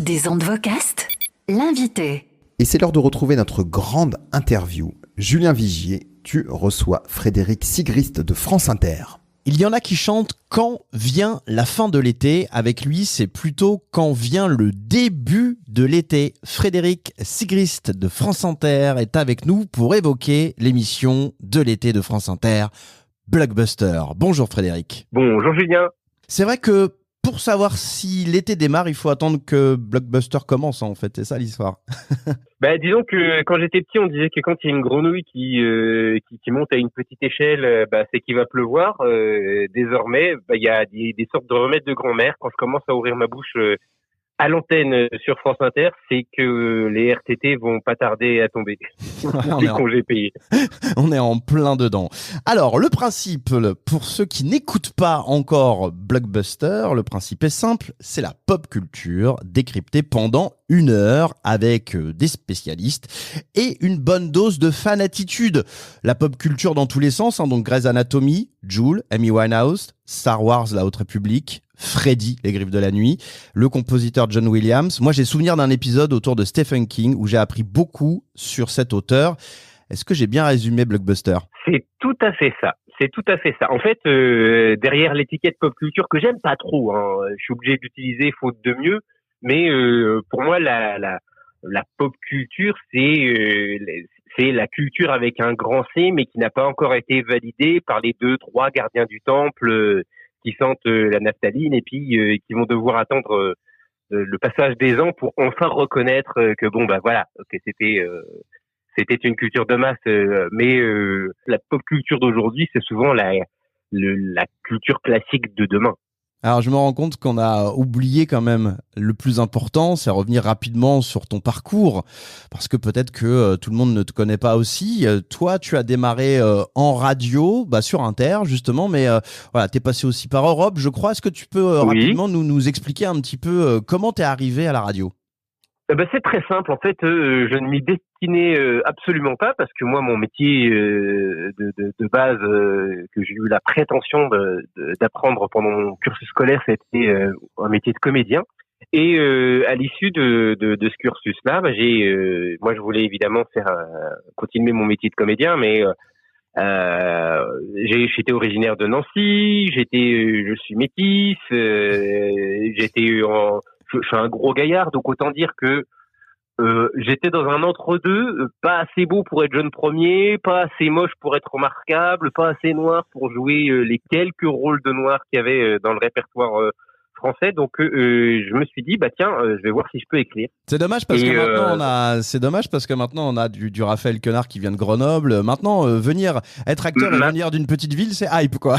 Des ondes vocastes, l'invité. Et c'est l'heure de retrouver notre grande interview. Julien Vigier, tu reçois Frédéric Sigrist de France Inter. Il y en a qui chantent quand vient la fin de l'été. Avec lui, c'est plutôt quand vient le début de l'été. Frédéric Sigrist de France Inter est avec nous pour évoquer l'émission de l'été de France Inter, Blockbuster. Bonjour Frédéric. Bonjour Julien. C'est vrai que pour savoir si l'été démarre, il faut attendre que Blockbuster commence en fait. C'est ça l'histoire. Disons que quand j'étais petit, on disait que quand il y a une grenouille qui monte à une petite échelle, c'est qu'il va pleuvoir. Désormais, il y a des sortes de remèdes de grand-mère. Quand je commence à ouvrir ma bouche à l'antenne sur France Inter, c'est que les RTT vont pas tarder à tomber. Les congés payés. On est en plein dedans. Alors, le principe, pour ceux qui n'écoutent pas encore Blockbuster, le principe est simple, c'est la pop culture décryptée pendant 1 heure avec des spécialistes et une bonne dose de fan-attitude. La pop culture dans tous les sens, donc Grey's Anatomy, Jul, Amy Winehouse, Star Wars, La Haute République, Freddy, Les Griffes de la Nuit, le compositeur John Williams. Moi, j'ai souvenir d'un épisode autour de Stephen King où j'ai appris beaucoup sur cet auteur. Est-ce que j'ai bien résumé Blockbuster ? C'est tout à fait ça. C'est tout à fait ça. En fait, derrière l'étiquette pop culture que j'aime pas trop, je suis obligé d'utiliser faute de mieux, mais pour moi, la pop culture, c'est la culture avec un grand C, mais qui n'a pas encore été validée par les 2-3 gardiens du temple qui sentent la naphtaline et puis qui vont devoir attendre le passage des ans pour enfin reconnaître que c'était une culture de masse, mais la pop culture d'aujourd'hui, c'est souvent la culture classique de demain. Alors, je me rends compte qu'on a oublié quand même le plus important, c'est revenir rapidement sur ton parcours, parce que peut-être que tout le monde ne te connaît pas aussi. Toi, tu as démarré en radio, sur Inter, justement, mais t'es passé aussi par Europe, je crois. Est-ce que tu peux rapidement nous expliquer un petit peu comment t'es arrivé à la radio ? C'est très simple. En fait, je ne m'y destinais absolument pas parce que moi, mon métier de base que j'ai eu la prétention d'apprendre pendant mon cursus scolaire, c'était un métier de comédien. Et à l'issue de ce cursus-là, moi, je voulais évidemment continuer mon métier de comédien, mais j'étais originaire de Nancy, je suis métis, je suis un gros gaillard, donc autant dire que j'étais dans un entre-deux, pas assez beau pour être jeune premier, pas assez moche pour être remarquable, pas assez noir pour jouer les quelques rôles de noir qu'il y avait dans le répertoire français. Donc je me suis dit je vais voir si je peux écrire. C'est dommage parce que maintenant on a du Raphaël Quenard qui vient de Grenoble. Maintenant venir être acteur et venir d'une petite ville, c'est hype quoi.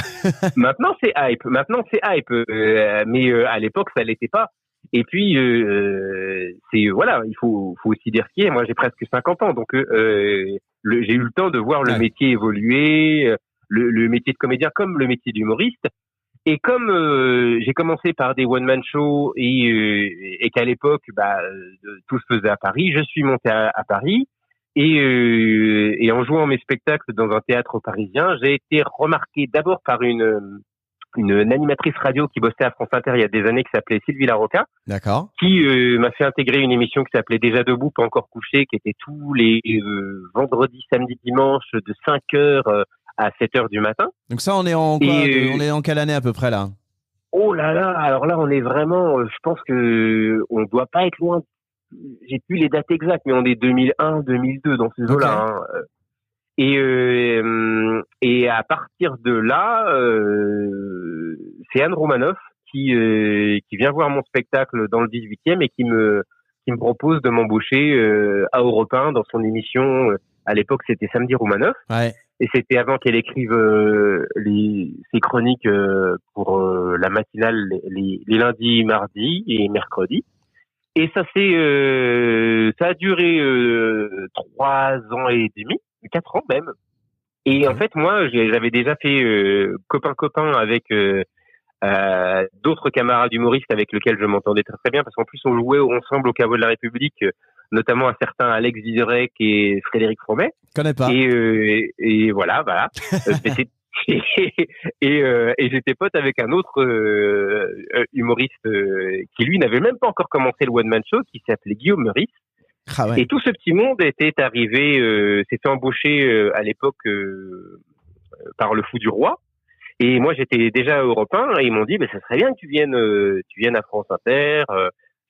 Maintenant c'est hype, mais à l'époque ça l'était pas. Et puis il faut aussi dire ce qui est. Moi j'ai presque 50 ans, donc j'ai eu le temps de voir le métier évoluer, le métier de comédien comme le métier d'humoriste. Et comme j'ai commencé par des one-man shows et qu'à l'époque tout se faisait à Paris, je suis monté à Paris et en jouant mes spectacles dans un théâtre parisien, j'ai été remarqué d'abord par une animatrice radio qui bossait à France Inter il y a des années qui s'appelait Sylvie Larocca. D'accord. Qui m'a fait intégrer une émission qui s'appelait Déjà debout, pas encore couché, qui était tous les vendredis, samedis, dimanches de 5h à 7h du matin. Donc ça, on est en quoi, on est en quelle année à peu près là ? Oh là là, alors là on est vraiment, je pense que on doit pas être loin. J'ai plus les dates exactes, mais on est 2001, 2002 dans ces eaux-là. Et à partir de là, c'est Anne Romanoff qui vient voir mon spectacle dans le 18e et qui me propose de m'embaucher à Europe 1 dans son émission. À l'époque, c'était Samedi Romanoff. Ouais. Et c'était avant qu'elle écrive ses chroniques pour la matinale les lundis, mardis et mercredis. Et ça a duré 3 ans et demi, 4 ans même. Et en fait, moi, j'avais déjà fait copain avec d'autres camarades humoristes avec lesquels je m'entendais très très bien, parce qu'en plus on jouait ensemble au Caveau de la République, notamment un certain Alex Vizorek et Frédéric Fromet. Je connais pas. Et voilà. Et j'étais pote avec un autre humoriste qui lui n'avait même pas encore commencé le one man show, qui s'appelait Guillaume Meurice. Ah ouais. Et tout ce petit monde était arrivé, s'était embauché à l'époque par le Fou du Roi. Et moi j'étais déjà Europe 1 et ils m'ont dit ça serait bien que tu viennes à France Inter. Je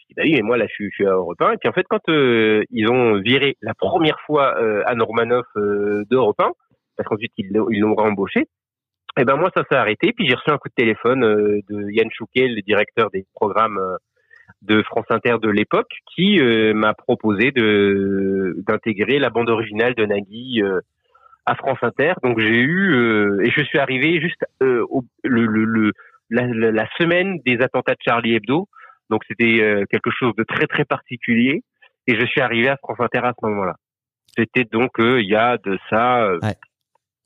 dis bah oui, mais moi là je suis à Europe 1. Et puis en fait quand ils ont viré la première fois Anne Romanoff d'Europe 1, parce qu'ensuite ils l'ont réembauché, et ben moi ça s'est arrêté. Puis j'ai reçu un coup de téléphone de Yann Chouquet, le directeur des programmes de France Inter de l'époque, qui m'a proposé d'intégrer la bande originale de Nagui à France Inter. Donc j'ai eu et je suis arrivé juste la semaine des attentats de Charlie Hebdo. Donc c'était quelque chose de très très particulier et je suis arrivé à France Inter à ce moment-là. C'était donc il y a de ça Ouais.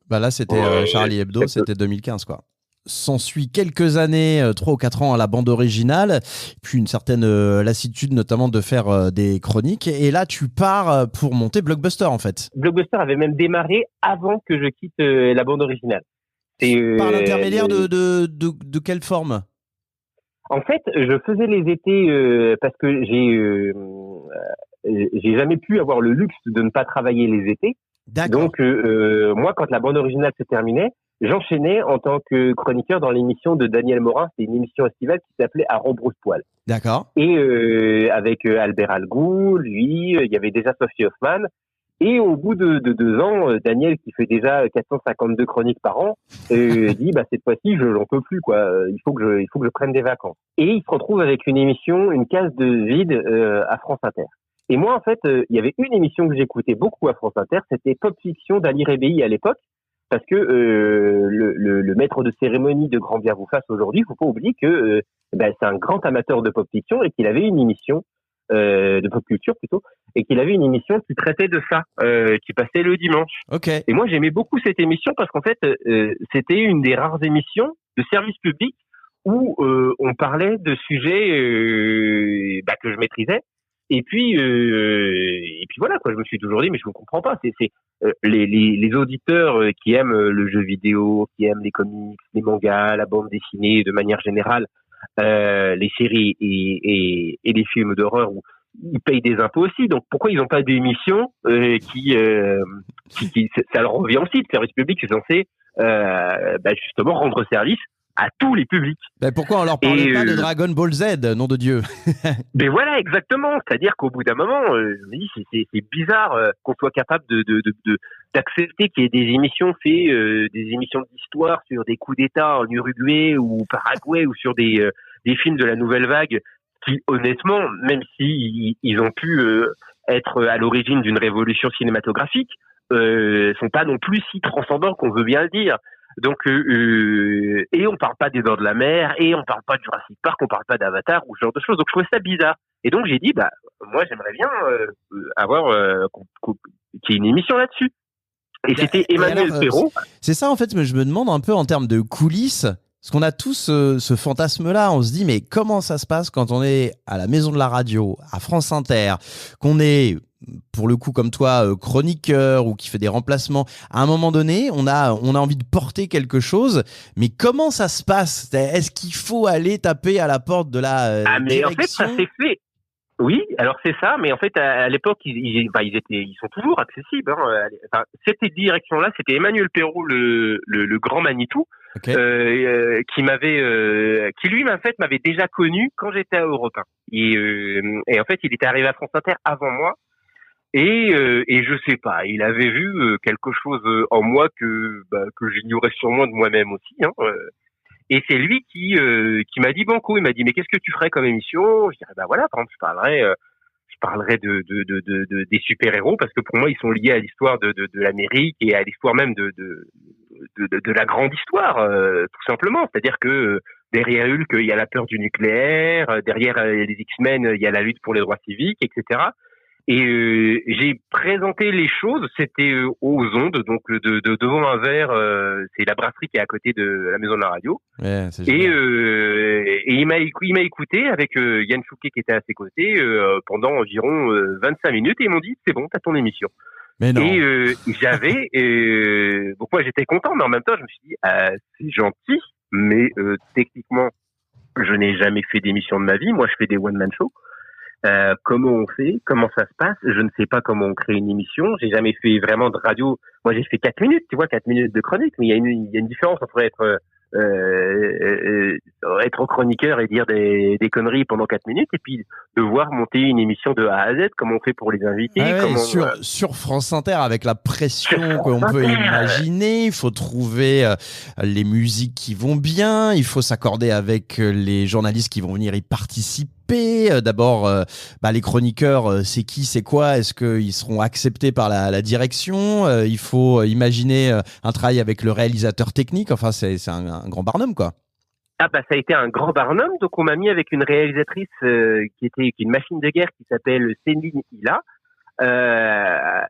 Bah là c'était Charlie Hebdo, c'était 2015 quoi. S'ensuit quelques années, 3 ou 4 ans à la bande originale, puis une certaine lassitude notamment de faire des chroniques. Et là, tu pars pour monter Blockbuster en fait. Blockbuster avait même démarré avant que je quitte la bande originale. Par l'intermédiaire de quelle forme ? En fait, je faisais les étés parce que j'ai jamais pu avoir le luxe de ne pas travailler les étés. D'accord. Donc moi, quand la bande originale se terminait, j'enchaînais en tant que chroniqueur dans l'émission de Daniel Morin. C'est une émission estivale qui s'appelait À Rebrousse-Poil. D'accord. Et avec Albert Algou, lui, il y avait déjà Sophie Hoffman. Et au bout de 2 ans, Daniel, qui fait déjà 452 chroniques par an, dit cette fois-ci, je n'en peux plus quoi. Il faut que je prenne des vacances. Et il se retrouve avec une émission, une case de vide à France Inter. Et moi, en fait, il y avait une émission que j'écoutais beaucoup à France Inter, c'était Pop Fiction d'Ali Rebéi à l'époque. Parce que le maître de cérémonie de Grand Bien vous fasse aujourd'hui, il faut pas oublier que c'est un grand amateur de pop fiction et qu'il avait une émission de pop culture plutôt, et qu'il avait une émission qui traitait de ça, qui passait le dimanche. Ok. Et moi j'aimais beaucoup cette émission parce qu'en fait c'était une des rares émissions de service public où on parlait de sujets que je maîtrisais. Et puis voilà quoi. Je me suis toujours dit mais je ne comprends pas. C'est les auditeurs qui aiment le jeu vidéo, qui aiment les comics, les mangas, la bande dessinée de manière générale, les séries et les films d'horreur où ils payent des impôts aussi. Donc pourquoi ils n'ont pas d'émissions qui ça leur revient aussi. Le service public c'est censé justement rendre service à tous les publics. Ben pourquoi on leur parlait pas de Dragon Ball Z, nom de Dieu? Mais voilà, exactement. C'est-à-dire qu'au bout d'un moment, je me dis, c'est bizarre qu'on soit capable d'accepter qu'il y ait des émissions des émissions d'histoire sur des coups d'État en Uruguay ou Paraguay ou sur des films de la nouvelle vague qui, honnêtement, même si ils ont pu être à l'origine d'une révolution cinématographique, sont pas non plus si transcendants qu'on veut bien le dire. Donc et on parle pas des Dents de la Mer, et on parle pas de Jurassic Park, on parle pas d'Avatar ou ce genre de choses. Donc je trouvais ça bizarre. Et donc j'ai dit moi j'aimerais bien avoir qu'il y ait une émission là-dessus. Et c'était Emmanuel Perrault. C'est ça en fait, mais je me demande un peu en termes de coulisses, parce qu'on a tous ce fantasme-là, on se dit mais comment ça se passe quand on est à la Maison de la Radio, à France Inter, qu'on est pour le coup comme toi chroniqueur ou qui fait des remplacements, à un moment donné on a envie de porter quelque chose, mais comment ça se passe? Est-ce qu'il faut aller taper à la porte de la mais direction? En fait ça s'est fait. Oui, alors c'est ça, mais en fait à l'époque ils sont toujours accessibles. Cette direction-là, c'était Emmanuel Perrault, le grand Manitou, okay. qui lui m'avait déjà connu quand j'étais à Europe 1. Et en fait il était arrivé à France Inter avant moi. Et je sais pas, il avait vu quelque chose en moi que j'ignorais sûrement de moi-même aussi. Et c'est lui qui m'a dit banco. Il m'a dit mais qu'est-ce que tu ferais comme émission? Je dirais voilà, par exemple, je parlerais des super-héros parce que pour moi ils sont liés à l'histoire de l'Amérique et à l'histoire même de la grande histoire tout simplement. C'est-à-dire que derrière Hulk il y a la peur du nucléaire, derrière les X-Men il y a la lutte pour les droits civiques, etc. Et j'ai présenté les choses, c'était aux ondes, donc devant un verre, c'est la brasserie qui est à côté de la Maison de la Radio. Ouais, c'est et il m'a écouté avec Yann Chouquet qui était à ses côtés pendant environ 25 minutes et ils m'ont dit c'est bon, t'as ton émission. Mais non. Et donc moi j'étais content, mais en même temps je me suis dit c'est gentil, mais techniquement je n'ai jamais fait d'émission de ma vie. Moi je fais des one man shows. Comment on fait, comment ça se passe, je ne sais pas comment on crée une émission. J'ai jamais fait vraiment de radio. Moi j'ai fait 4 minutes, tu vois, 4 minutes de chronique, mais il y a une différence entre être chroniqueur et dire des conneries pendant 4 minutes et puis devoir monter une émission de A à Z, comme on fait pour les invités. Sur France Inter, avec la pression qu'on peut imaginer, il faut trouver les musiques qui vont bien, il faut s'accorder avec les journalistes qui vont venir y participer. D'abord, les chroniqueurs, c'est qui, c'est quoi, est-ce qu'ils seront acceptés par la direction, il faut imaginer un travail avec le réalisateur technique, enfin c'est un grand barnum, quoi. Ça a été un grand barnum, donc on m'a mis avec une réalisatrice qui est une machine de guerre qui s'appelle Céline Hilla.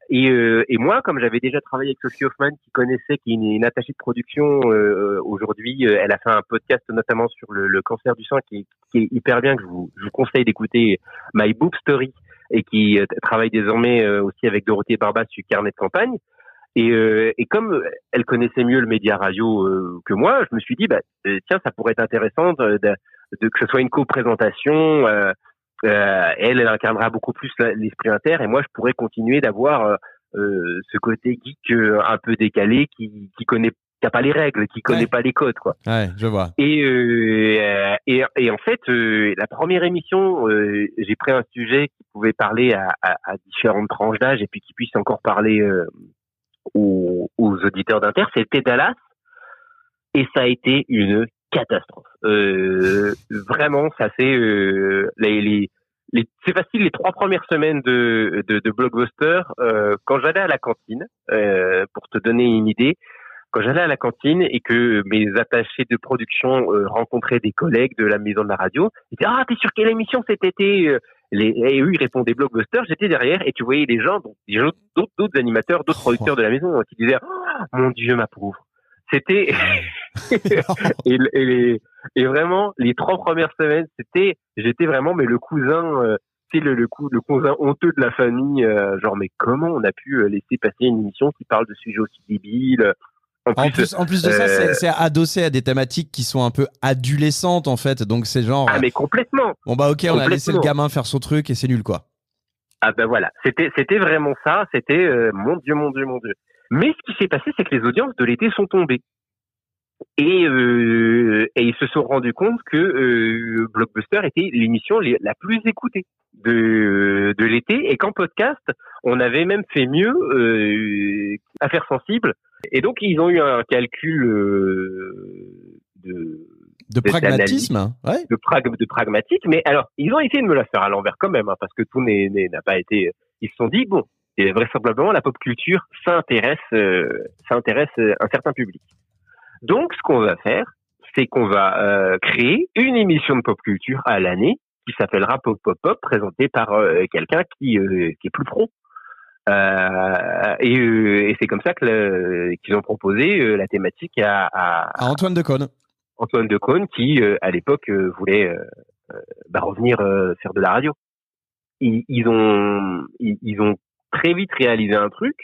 Et moi, comme j'avais déjà travaillé avec Sophie Hoffman, qui est une attachée de production aujourd'hui, elle a fait un podcast notamment sur le cancer du sein qui est hyper bien, que je vous conseille d'écouter, My Boob Story, et qui travaille désormais aussi avec Dorothée Barbas sur Carnet de campagne. Et comme elle connaissait mieux le média radio que moi, je me suis dit tiens, ça pourrait être intéressant de que ce soit une co-présentation. Elle incarnera beaucoup plus l'esprit inter, et moi je pourrais continuer d'avoir ce côté geek un peu décalé qui a pas les règles, qui connaît pas les codes, quoi. Ouais, je vois. Et en fait, la première émission, j'ai pris un sujet qui pouvait parler à différentes tranches d'âge et puis qui puisse encore parler aux auditeurs d'Inter. C'était Dallas, et ça a été une catastrophe. Vraiment, ça c'est c'est facile, les 3 premières semaines de Blockbuster, quand j'allais à la cantine, pour te donner une idée, quand j'allais à la cantine et que mes attachés de production rencontraient des collègues de la maison de la radio, ils disaient t'es sur quelle émission cet été? Et eux ils répondaient Blockbuster, j'étais derrière et tu voyais les gens, donc d'autres animateurs, d'autres producteurs de la maison qui disaient mon Dieu, ma pauvre. C'était et vraiment les 3 premières semaines, j'étais vraiment le cousin, le cousin honteux de la famille, genre mais comment on a pu laisser passer une émission qui parle de sujets aussi débiles. En plus de ça, c'est adossé à des thématiques qui sont un peu adolescentes, en fait, donc c'est genre mais complètement. Bon ok, on a laissé le gamin faire son truc et c'est nul, quoi. Voilà, c'était vraiment ça, c'était mon Dieu. Mais ce qui s'est passé, c'est que les audiences de l'été sont tombées. Et ils se sont rendus compte que Blockbuster était l'émission la plus écoutée de l'été, et qu'en podcast, on avait même fait mieux Affaires sensibles. Et donc, ils ont eu un calcul de pragmatisme, ouais. de pragmatique. Mais alors, ils ont essayé de me la faire à l'envers quand même, parce que tout n'a pas été... Ils se sont dit, bon, et vraisemblablement, la pop culture, ça intéresse un certain public. Donc, ce qu'on va faire, c'est qu'on va créer une émission de pop culture à l'année qui s'appellera Pop Pop Pop, présentée par quelqu'un qui est plus pro. Et c'est comme ça qu'ils ont proposé la thématique à Antoine Decaune. Antoine Decaune, qui à l'époque voulait revenir faire de la radio. Ils ont très vite réalisé un truc,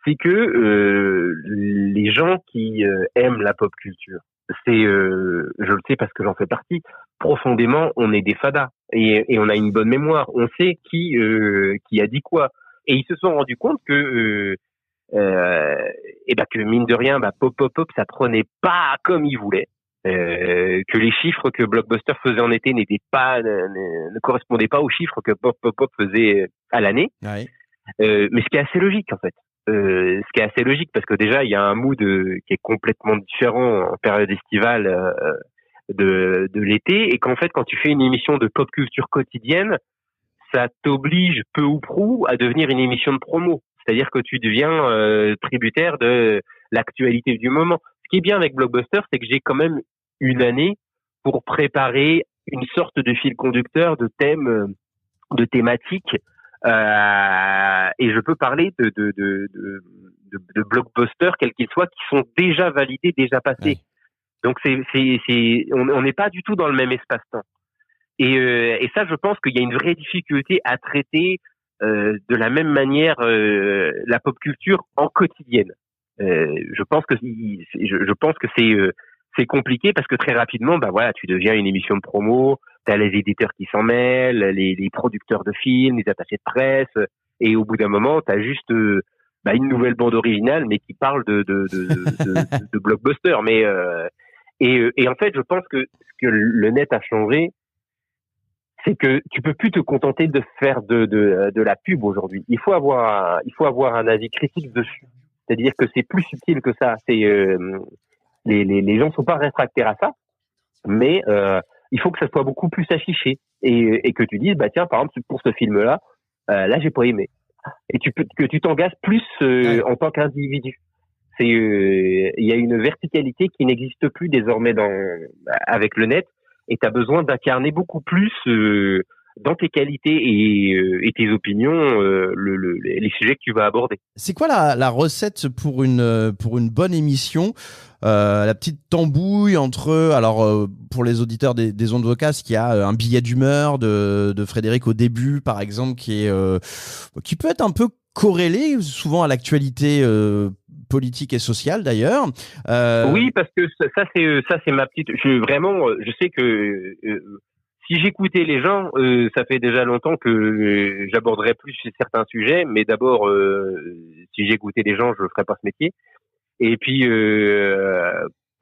c'est que les gens qui aiment la pop culture, je le sais parce que j'en fais partie, profondément, on est des fadas et on a une bonne mémoire. On sait qui a dit quoi. Et ils se sont rendus compte que mine de rien, Pop Pop Pop, ça prenait pas comme ils voulaient. Que les chiffres que Blockbuster faisait en été ne correspondaient pas aux chiffres que Pop Pop Pop faisait à l'année. Ouais. Mais ce qui est assez logique, en fait. Ce qui est assez logique, parce que déjà, il y a un mood qui est complètement différent en période estivale de l'été, et qu'en fait, quand tu fais une émission de pop culture quotidienne, ça t'oblige peu ou prou à devenir une émission de promo. C'est-à-dire que tu deviens tributaire de l'actualité du moment. Ce qui est bien avec Blockbuster, c'est que j'ai quand même une année pour préparer une sorte de fil conducteur de thèmes, de thématiques, et je peux parler de blockbusters, quels qu'ils soient, qui sont déjà validés, déjà passés. Ouais. Donc on n'est pas du tout dans le même espace-temps. Et ça, je pense qu'il y a une vraie difficulté à traiter de la même manière la pop culture en quotidienne. Je pense que c'est compliqué parce que très rapidement, bah voilà, tu deviens une émission de promo, t'as les éditeurs qui s'en mêlent, les producteurs de films, les attachés de presse, et au bout d'un moment, t'as juste une nouvelle bande originale, mais qui parle de blockbuster. Mais et en fait, je pense que ce que le net a changé, c'est que tu peux plus te contenter de faire de la pub aujourd'hui. Il faut avoir un avis critique dessus. C'est-à-dire que c'est plus subtil que ça. C'est les gens sont pas réfractaires à ça, mais il faut que ça soit beaucoup plus affiché et que tu dises bah tiens, par exemple pour ce film-là, là j'ai pas aimé. Et que tu t'engages plus en tant qu'individu. C'est il y a une verticalité qui n'existe plus désormais avec le net, et tu as besoin d'incarner beaucoup plus dans tes qualités et tes opinions les sujets que tu vas aborder. C'est quoi la recette pour une bonne émission? La petite tambouille entre, alors pour les auditeurs des ondes vocales, il y a un billet d'humeur de Frédéric au début, par exemple, qui peut être un peu corrélé souvent à l'actualité politique et sociale d'ailleurs. Oui, parce que ça c'est ma petite. Je sais que si j'écoutais les gens, ça fait déjà longtemps que j'aborderais plus certains sujets. Mais d'abord, si j'écoutais les gens, je ne ferais pas ce métier. Et puis,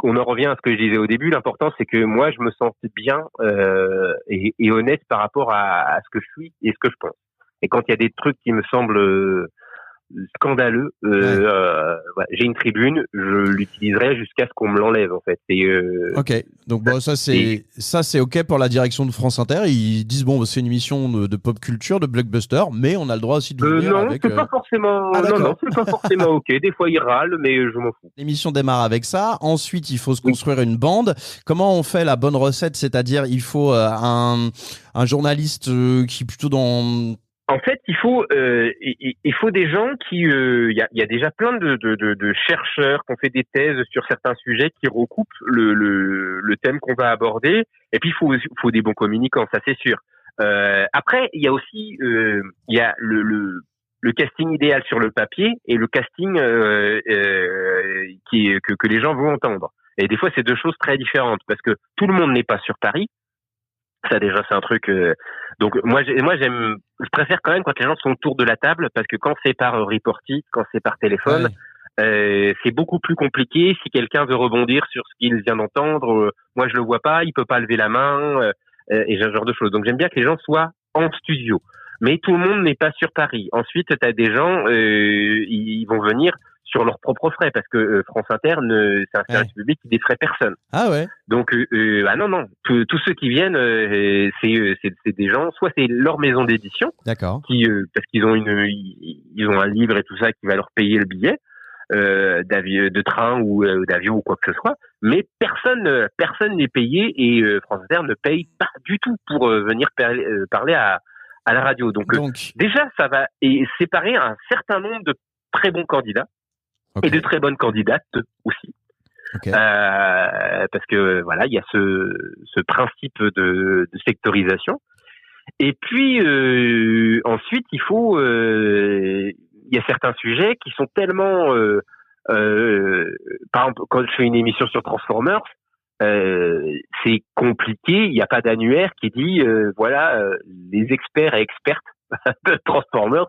on en revient à ce que je disais au début. L'important, c'est que moi, je me sente bien et honnête par rapport à ce que je suis et ce que je pense. Et quand il y a des trucs qui me semblent scandaleux, j'ai une tribune, je l'utiliserai jusqu'à ce qu'on me l'enlève en fait. Ok, donc bon, ça c'est ok pour la direction de France Inter. Ils disent bon, c'est une émission de pop culture, de blockbuster, mais on a le droit aussi de venir non, avec. C'est pas forcément. Non, c'est pas forcément ok. Des fois ils râlent, mais je m'en fous. L'émission démarre avec ça. Ensuite, il faut se construire une bande. Comment on fait la bonne recette? C'est-à-dire, il faut un journaliste qui est plutôt dans. En fait, il faut des gens qui, il y a déjà plein de chercheurs qui ont fait des thèses sur certains sujets qui recoupent le thème qu'on va aborder. Et puis il faut des bons communicants, ça c'est sûr. Après, il y a aussi il y a le casting idéal sur le papier et le casting que les gens vont entendre. Et des fois, c'est deux choses très différentes parce que tout le monde n'est pas sur Paris. Ça déjà c'est un truc. Donc moi je préfère quand même quand les gens sont autour de la table parce que quand c'est par reporting, quand c'est par téléphone, c'est beaucoup plus compliqué. Si quelqu'un veut rebondir sur ce qu'il vient d'entendre, moi je le vois pas, il peut pas lever la main et ce genre de choses. Donc j'aime bien que les gens soient en studio. Mais tout le monde n'est pas sur Paris. Ensuite, tu as des gens, ils vont venir sur leurs propres frais parce que France Inter, c'est un service public qui défraie personne. Ah ouais. Donc non, tous ceux qui viennent, c'est des gens, soit c'est leur maison d'édition, d'accord, qui parce qu'ils ont ils ont un livre et tout ça qui va leur payer le billet de train ou d'avion ou quoi que ce soit, mais personne n'est payé et France Inter ne paye pas du tout pour venir parler à la radio. Donc déjà ça va séparer un certain nombre de très bons candidats. Et de très bonnes candidates aussi. Okay. Parce que voilà, il y a ce principe de sectorisation. Et puis ensuite, il y a certains sujets qui sont tellement, par exemple, quand je fais une émission sur Transformers, c'est compliqué. Il n'y a pas d'annuaire qui dit les experts et expertes de Transformers.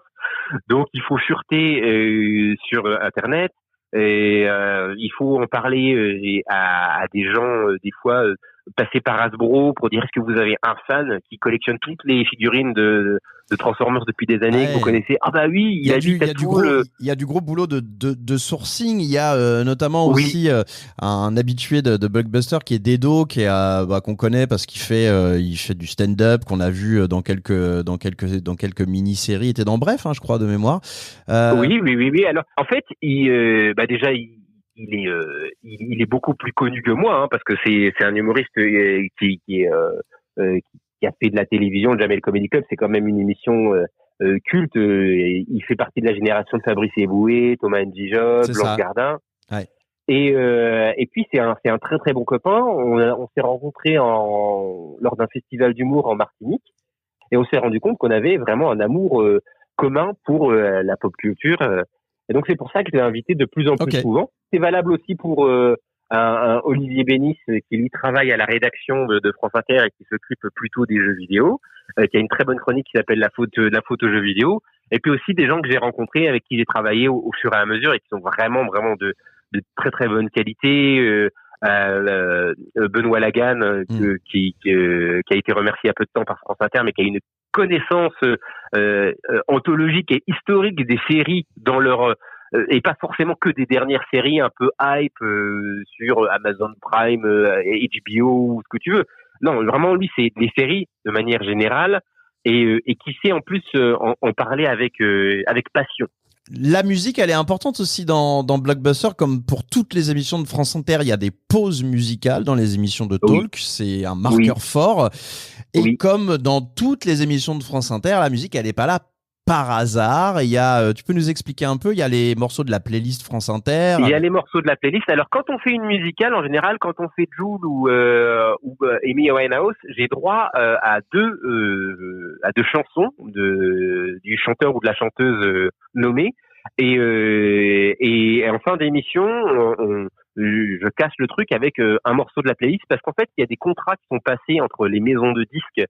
Donc il faut fureter sur Internet et il faut en parler à des gens des fois passer par Hasbro pour dire est-ce que vous avez un fan qui collectionne toutes les figurines de Transformers depuis des années que vous connaissez. Ah bah oui, il y a du gros boulot de sourcing. Il y a notamment aussi un habitué de Blockbuster qui est Dedo, qu'on connaît parce qu'il fait du stand-up qu'on a vu dans quelques mini-séries. Il était dans Bref, je crois de mémoire. Oui. Alors en fait, déjà il est beaucoup plus connu que moi parce que c'est un humoriste qui a fait de la télévision. Jamel Comedy Club, c'est quand même une émission culte. Il fait partie de la génération de Fabrice Eboué, Thomas N'Djidjob, Blanche Gardin. Ouais. Et puis c'est un très très bon copain. On s'est rencontrés lors d'un festival d'humour en Martinique et on s'est rendu compte qu'on avait vraiment un amour commun pour la pop culture. Et donc c'est pour ça que je l'ai invité de plus en plus souvent. C'est valable aussi pour un Olivier Bénis qui lui travaille à la rédaction de France Inter et qui s'occupe plutôt des jeux vidéo, qui a une très bonne chronique qui s'appelle la faute aux jeux vidéo. Et puis aussi des gens que j'ai rencontrés avec qui j'ai travaillé au fur et à mesure et qui sont vraiment de très très bonne qualité. Benoît Lagan qui a été remercié il y a peu de temps par France Inter, mais qui a une connaissance anthologique et historique des séries dans leur et pas forcément que des dernières séries un peu hype sur Amazon Prime, HBO ou ce que tu veux. Non, vraiment lui c'est des séries de manière générale et qui sait en plus en parler avec passion. La musique, elle est importante aussi dans Blockbuster, comme pour toutes les émissions de France Inter. Il y a des pauses musicales dans les émissions de talk. Oui. C'est un marqueur fort. Et comme dans toutes les émissions de France Inter, la musique, elle n'est pas là par hasard. Il y a, tu peux nous expliquer un peu, il y a les morceaux de la playlist France Inter. Il y a les morceaux de la playlist. Alors, quand on fait une musicale, en général, quand on fait Jul ou Amy Winehouse, j'ai droit à deux chansons du chanteur ou de la chanteuse nommée. Et en fin d'émission, je casse le truc avec un morceau de la playlist parce qu'en fait, il y a des contrats qui sont passés entre les maisons de disques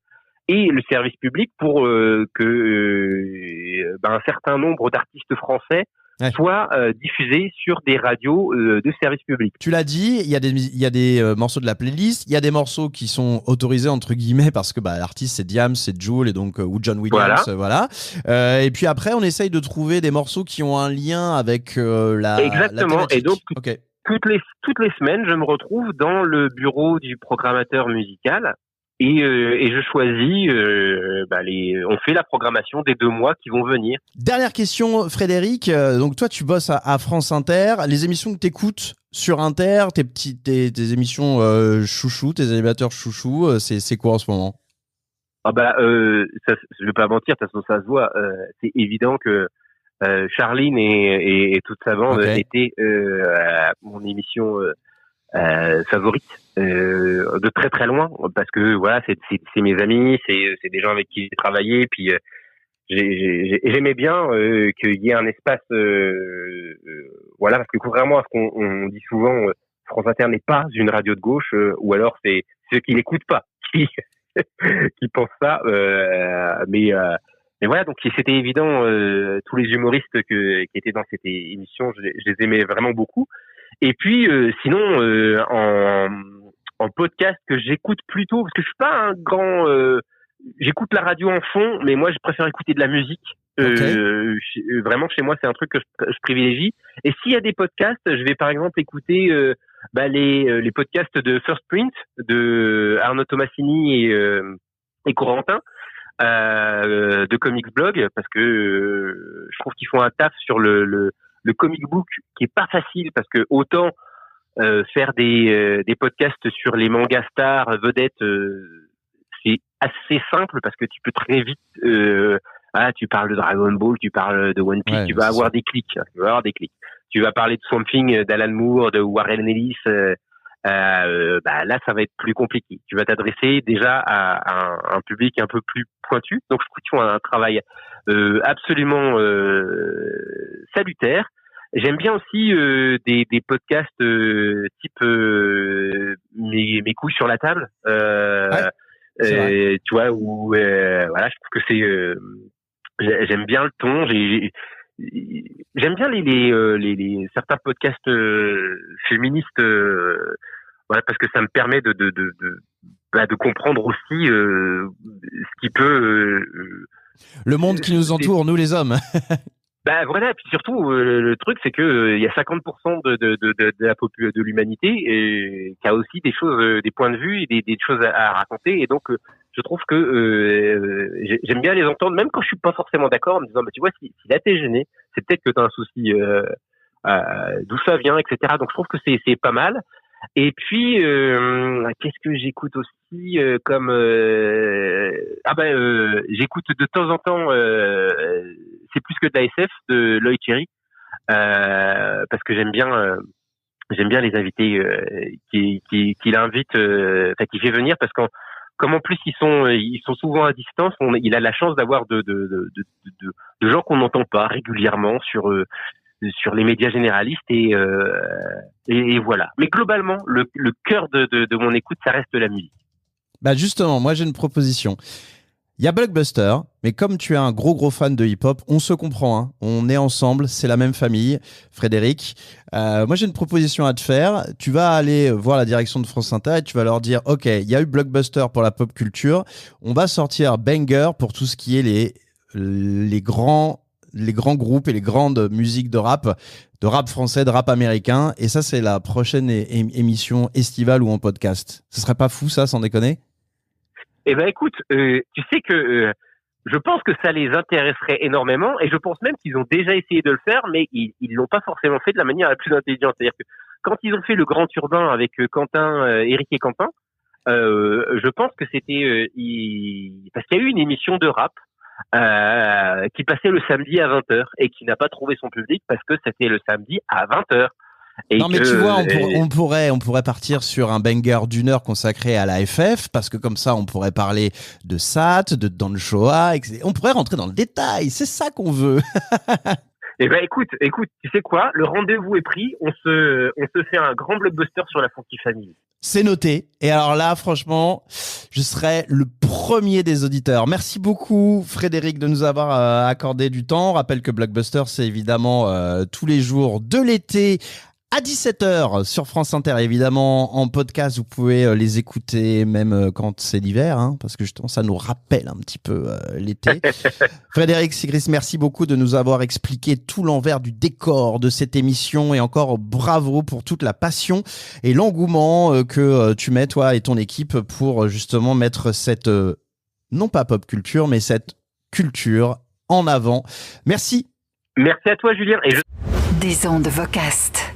et le service public pour que un certain nombre d'artistes français soient diffusés sur des radios de service public. Tu l'as dit, il y a des morceaux de la playlist, il y a des morceaux qui sont autorisés entre guillemets parce que l'artiste c'est Diams, c'est Jul et donc ou John Williams, voilà. Et puis après on essaye de trouver des morceaux qui ont un lien avec la exactement. Et donc toutes les semaines je me retrouve dans le bureau du programmateur musical. Et je choisis, on fait la programmation des 2 mois qui vont venir. Dernière question, Frédéric. Donc toi, tu bosses à France Inter. Les émissions que t'écoutes sur Inter, tes émissions chouchou, tes animateurs chouchou, c'est quoi en ce moment? Je vais pas mentir, de toute façon ça se voit. C'est évident que Charline et toute sa bande étaient mon émission favorite de très très loin parce que voilà c'est mes amis, c'est des gens avec qui j'ai travaillé, puis j'aimais bien qu'il y ait un espace voilà, parce que contrairement à ce qu'on dit souvent, France Inter n'est pas une radio de gauche, ou alors c'est ceux qui n'écoutent pas qui pensent ça, mais voilà, donc c'était évident, tous les humoristes qui étaient dans cette émission, je les aimais vraiment beaucoup. Et puis sinon en podcast que j'écoute plutôt, parce que je suis pas un grand j'écoute la radio en fond, mais moi je préfère écouter de la musique. Vraiment chez moi c'est un truc que je privilégie. Et s'il y a des podcasts, je vais par exemple écouter les podcasts de First Print de Arnaud Tomassini et Corentin de Comics Blog, parce que je trouve qu'ils font un taf sur le comic book qui est pas facile, parce que autant faire des podcasts sur les mangas stars vedettes, c'est assez simple parce que tu peux très vite tu parles de Dragon Ball, tu parles de One Piece, tu vas avoir des clics, tu vas parler de Swamp Thing, d'Alan Moore, de Warren Ellis, là ça va être plus compliqué. Tu vas t'adresser déjà à un public un peu plus pointu. Donc je trouve qu'ils font un travail absolument salutaire. J'aime bien aussi des podcasts type mes couilles sur la table. Tu vois, où voilà, je trouve que c'est j'aime bien le ton. J'aime bien les certains podcasts féministes, voilà, parce que ça me permet de comprendre aussi ce qui peut le monde qui nous entoure, nous les hommes. Voilà, puis surtout le truc c'est que il y a 50% de la population de l'humanité qui a aussi des choses, des points de vue et des choses à raconter, et donc je trouve que j'aime bien les entendre, même quand je suis pas forcément d'accord, en me disant tu vois, si là t'es gêné, c'est peut-être que t'as un souci, d'où ça vient, etc. Donc je trouve que c'est pas mal. Et puis qu'est-ce que j'écoute aussi comme j'écoute de temps en temps c'est plus que de la SF de Loïc Cherry, parce que j'aime bien les invités qu'il invite, qui fait venir, parce qu'en comme en plus ils sont souvent à distance, il a la chance d'avoir de gens qu'on n'entend pas régulièrement sur les médias généralistes et voilà. Mais globalement, le cœur de mon écoute, ça reste la musique. Bah justement, moi j'ai une proposition. Il y a Blockbuster, mais comme tu es un gros fan de hip-hop, on se comprend, hein. On est ensemble, c'est la même famille, Frédéric. Moi j'ai une proposition à te faire. Tu vas aller voir la direction de France Inter et tu vas leur dire, ok, il y a eu Blockbuster pour la pop culture, on va sortir Banger pour tout ce qui est les grands groupes et les grandes musiques de rap français, de rap américain. Et ça, c'est la prochaine émission estivale ou en podcast. Ce serait pas fou, ça, sans déconner? Eh ben, écoute, tu sais que je pense que ça les intéresserait énormément, et je pense même qu'ils ont déjà essayé de le faire, mais ils l'ont pas forcément fait de la manière la plus intelligente. C'est-à-dire que quand ils ont fait le Grand Urbain avec Quentin, Eric et Quentin, je pense que c'était parce qu'il y a eu une émission de rap qui passait le samedi à 20h et qui n'a pas trouvé son public parce que c'était le samedi à 20h. Non, mais tu vois, on pourrait partir sur un banger d'une heure consacré à la FF, parce que comme ça, on pourrait parler de SAT, de Dan Shoah, etc. On pourrait rentrer dans le détail, c'est ça qu'on veut. Eh ben, écoute, tu sais quoi? Le rendez-vous est pris, on se fait un grand blockbuster sur la Funky Family. C'est noté. Et alors là, franchement, je serai le premier des auditeurs. Merci beaucoup, Frédéric, de nous avoir accordé du temps. On rappelle que Blockbuster, c'est évidemment tous les jours de l'été à 17h sur France Inter. Évidemment, en podcast, vous pouvez les écouter même quand c'est l'hiver, hein, parce que justement, ça nous rappelle un petit peu l'été. Frédéric Sigrist, merci beaucoup de nous avoir expliqué tout l'envers du décor de cette émission, et encore bravo pour toute la passion et l'engouement que tu mets, toi et ton équipe, pour justement mettre cette, non pas pop culture, mais cette culture en avant. Merci. Merci à toi, Julien. Des ondes Vocast.